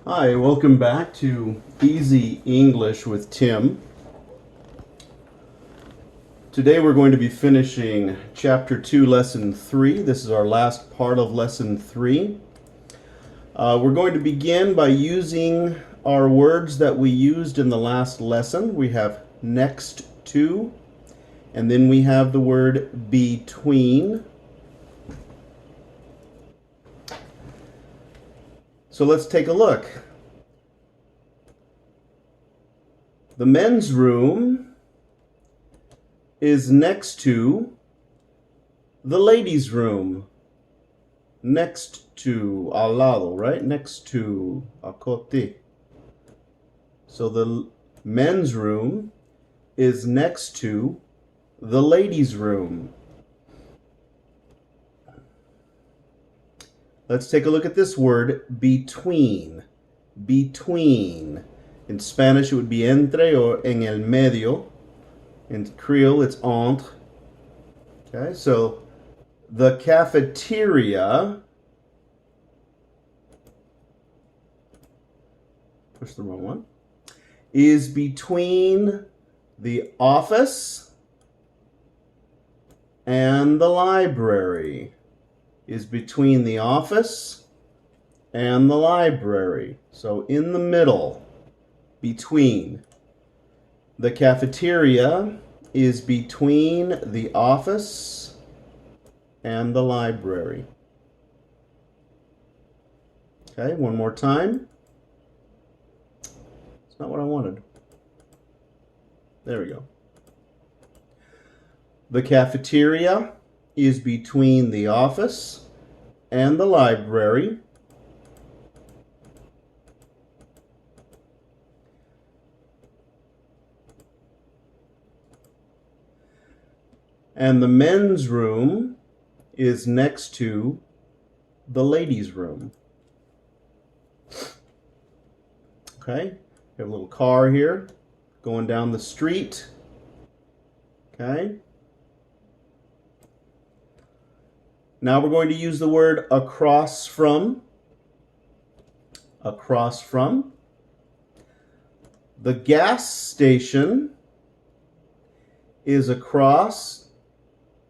Hi, welcome back to Easy English with Tim. Today we're going to be finishing Chapter 2, Lesson 3. This is our last part of Lesson 3. We're going to begin by using our words that we used in the last lesson. We have next to, and then we have the word between. So let's take a look. The men's room is next to the ladies' room. Next to, al lado, right? Next to, a côté. So the men's room is next to the ladies' room. Let's take a look at this word, between. Between. In Spanish, it would be entre or en el medio. In Creole, it's entre. Okay, so the cafeteria, push the wrong one, is between the office and the library. Is between the office and the library. So in the middle, between. The cafeteria is between the office and the library. Okay, one more time. It's not what I wanted. There we go. The cafeteria is between the office and the library. And the men's room is next to the ladies' room. Okay, we have a little car here going down the street. Okay. Now we're going to use the word across from. Across from. The gas station is across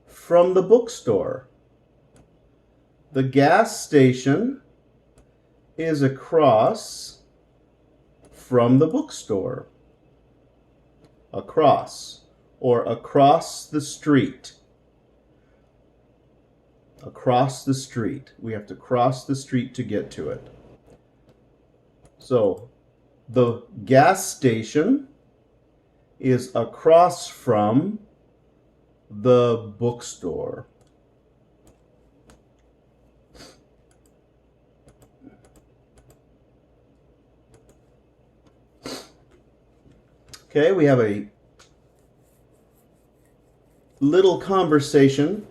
from the bookstore. The gas station is across from the bookstore. Across, or across the street. Across the street. We have to cross the street to get to it. So, the gas station is across from the bookstore. Okay, we have a little conversation,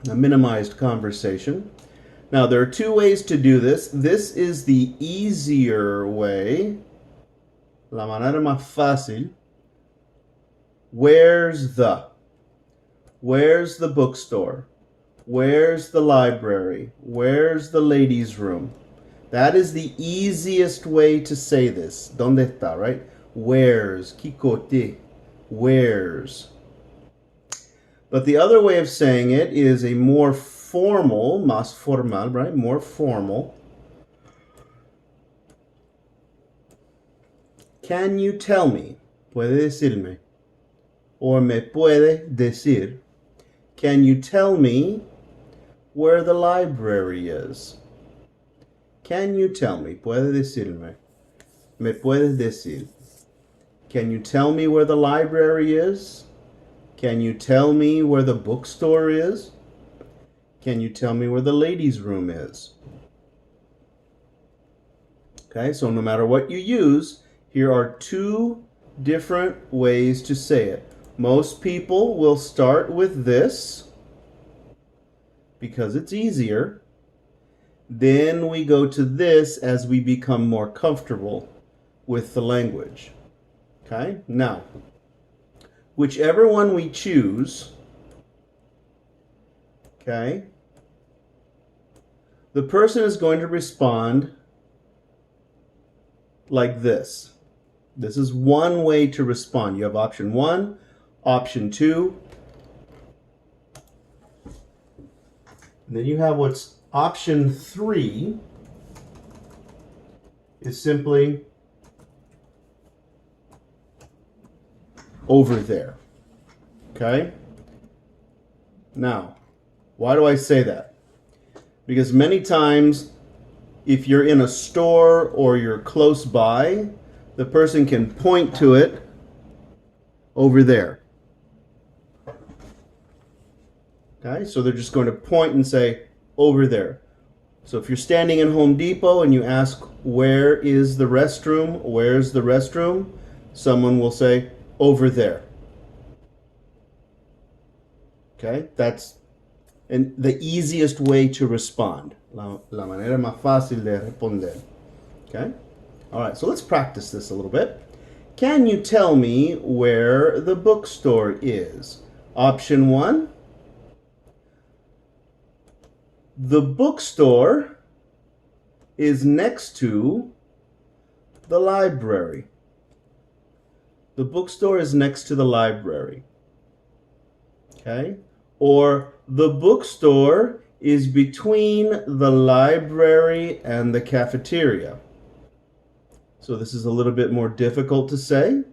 a minimized conversation. Now, there are two ways to do this. This is the easier way, la manera más fácil. Where's the? Where's the bookstore? Where's the library? Where's the ladies' room? That is the easiest way to say this. ¿Dónde está, right? Where's? ¿Qué côté? Where's? But the other way of saying it is a more formal, más formal, right? More formal. Can you tell me? Puede decirme. Or me puede decir. Can you tell me where the library is? Can you tell me? Puede decirme. Me puedes decir. Can you tell me where the library is? Can you tell me where the bookstore is? Can you tell me where the ladies' room is? Okay, so no matter what you use, here are two different ways to say it. Most people will start with this because it's easier. Then we go to this as we become more comfortable with the language. Okay, now, whichever one we choose, okay, the person is going to respond like this. This is one way to respond. You have option 1, option 2. And then you have what's option 3 is simply over there. Okay? Now, why do I say that? Because many times, if you're in a store or you're close by, the person can point to it over there. Okay? So they're just going to point and say, over there. So if you're standing in Home Depot and you ask, where is the restroom? Where's the restroom? Someone will say, over there. Okay? That's the easiest way to respond. La manera más fácil de responder. Okay? All right, so let's practice this a little bit. Can you tell me where the bookstore is? Option 1. The bookstore is next to the library. The bookstore is next to the library. Okay? Or the bookstore is between the library and the cafeteria. So this is a little bit more difficult to say.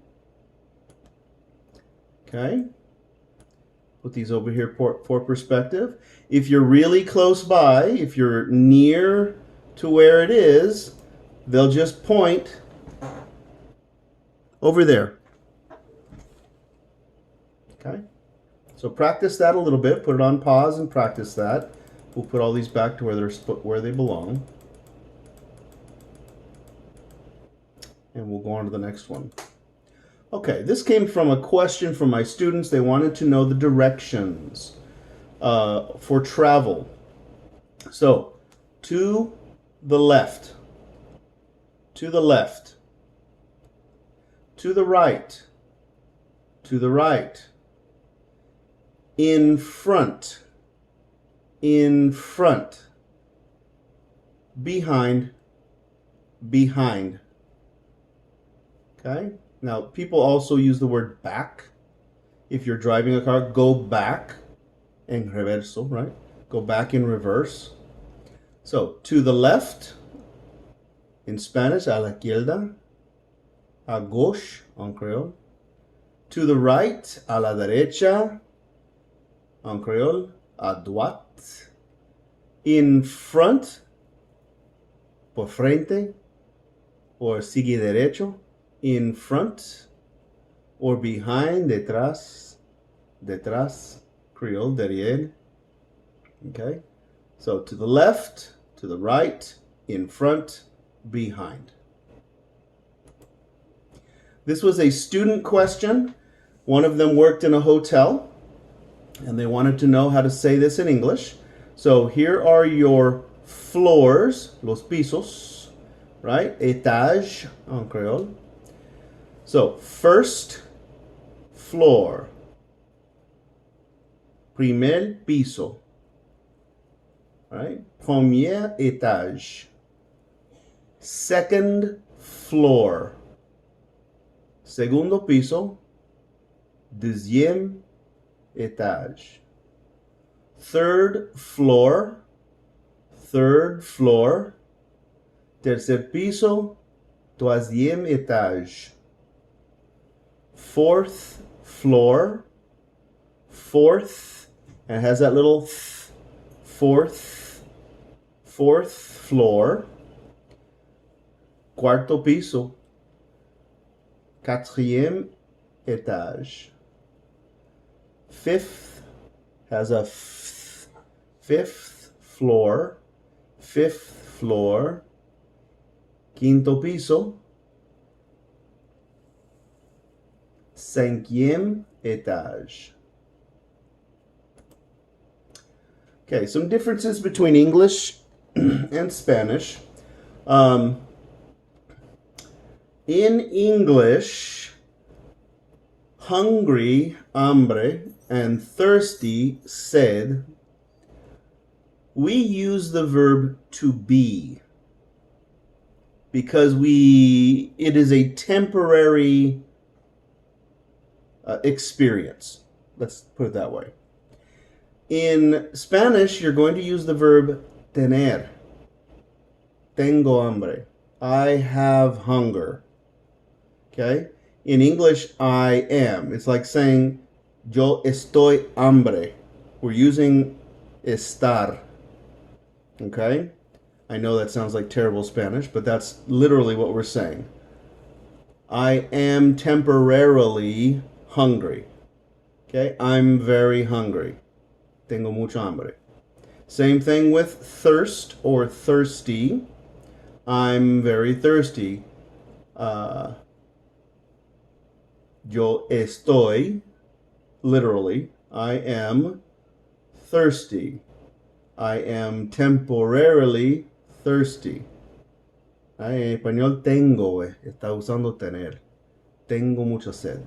Okay? Put these over here for perspective. If you're really close by, if you're near to where it is, they'll just point over there. Okay? So practice that a little bit. Put it on pause and practice that. We'll put all these back to where they belong. And we'll go on to the next one. Okay, this came from a question from my students. They wanted to know the directions for travel. So, to the left, to the left, to the right, to the right, in front, behind, behind. Okay? Now, people also use the word back. If you're driving a car, go back. En reverso, right? Go back in reverse. So, to the left, in Spanish, a la izquierda. A gauche, en creole. To the right, a la derecha, en creole. A droite. In front, por frente, or sigue derecho. In front, or behind, detrás, detrás, Creole, derrière. Okay? So to the left, to the right, in front, behind. This was a student question. One of them worked in a hotel, and they wanted to know how to say this in English. So here are your floors, los pisos, right? Étage en Creole. So, first floor. Primer piso. Right? Premier étage. Second floor. Segundo piso. Deuxième étage. Third floor. Third floor. Tercer piso. Troisième étage. Fourth floor, fourth, and it has that little fourth floor. Cuarto piso, quatrième étage. Fifth has a fifth floor, quinto piso. Cinquième étage. Okay, some differences between English and Spanish. In English, hungry, hambre, and thirsty, sed, we use the verb to be. because it is a temporary experience. Let's put it that way. In Spanish, you're going to use the verb tener. Tengo hambre. I have hunger. Okay? In English, I am. It's like saying, yo estoy hambre. We're using estar. Okay? I know that sounds like terrible Spanish, but that's literally what we're saying. I am temporarily hungry. Okay? I'm very hungry. Tengo mucha hambre. Same thing with thirst or thirsty. I'm very thirsty. Yo estoy, literally, I am thirsty. I am temporarily thirsty. En español tengo, está usando tener. Tengo mucha sed.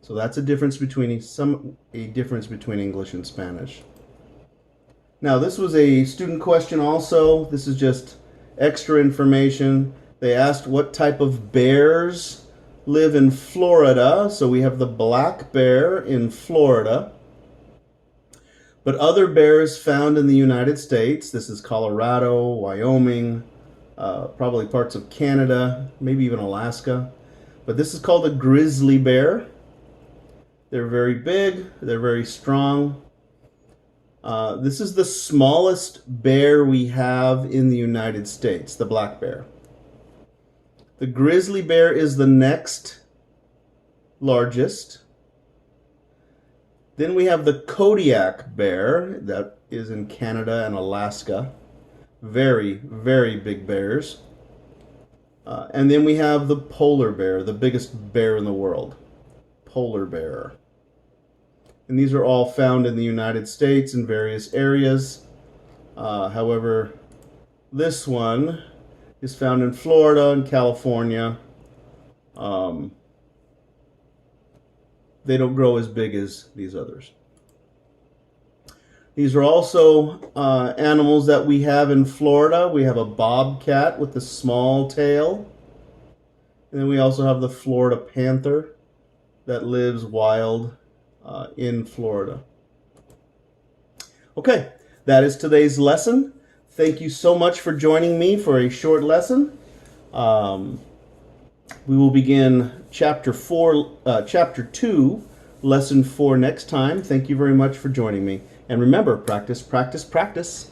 So that's a difference between English and Spanish. Now, this was a student question also. This is just extra information. They asked what type of bears live in Florida. So we have the black bear in Florida. But other bears found in the United States, this is Colorado, Wyoming, probably parts of Canada, maybe even Alaska. But this is called a grizzly bear. They're very big, they're very strong. This is the smallest bear we have in the United States, the black bear. The grizzly bear is the next largest. Then we have the Kodiak bear that is in Canada and Alaska. Very, very big bears. And then we have the polar bear, the biggest bear in the world. Polar bear. And these are all found in the United States in various areas. However, this one is found in Florida and California. They don't grow as big as these others. These are also animals that we have in Florida. We have a bobcat with a small tail. And then we also have the Florida panther that lives wild in Florida. Okay, that is today's lesson. Thank you so much for joining me for a short lesson. We will begin chapter 2, lesson 4 next time. Thank you very much for joining me. And remember, practice, practice, practice.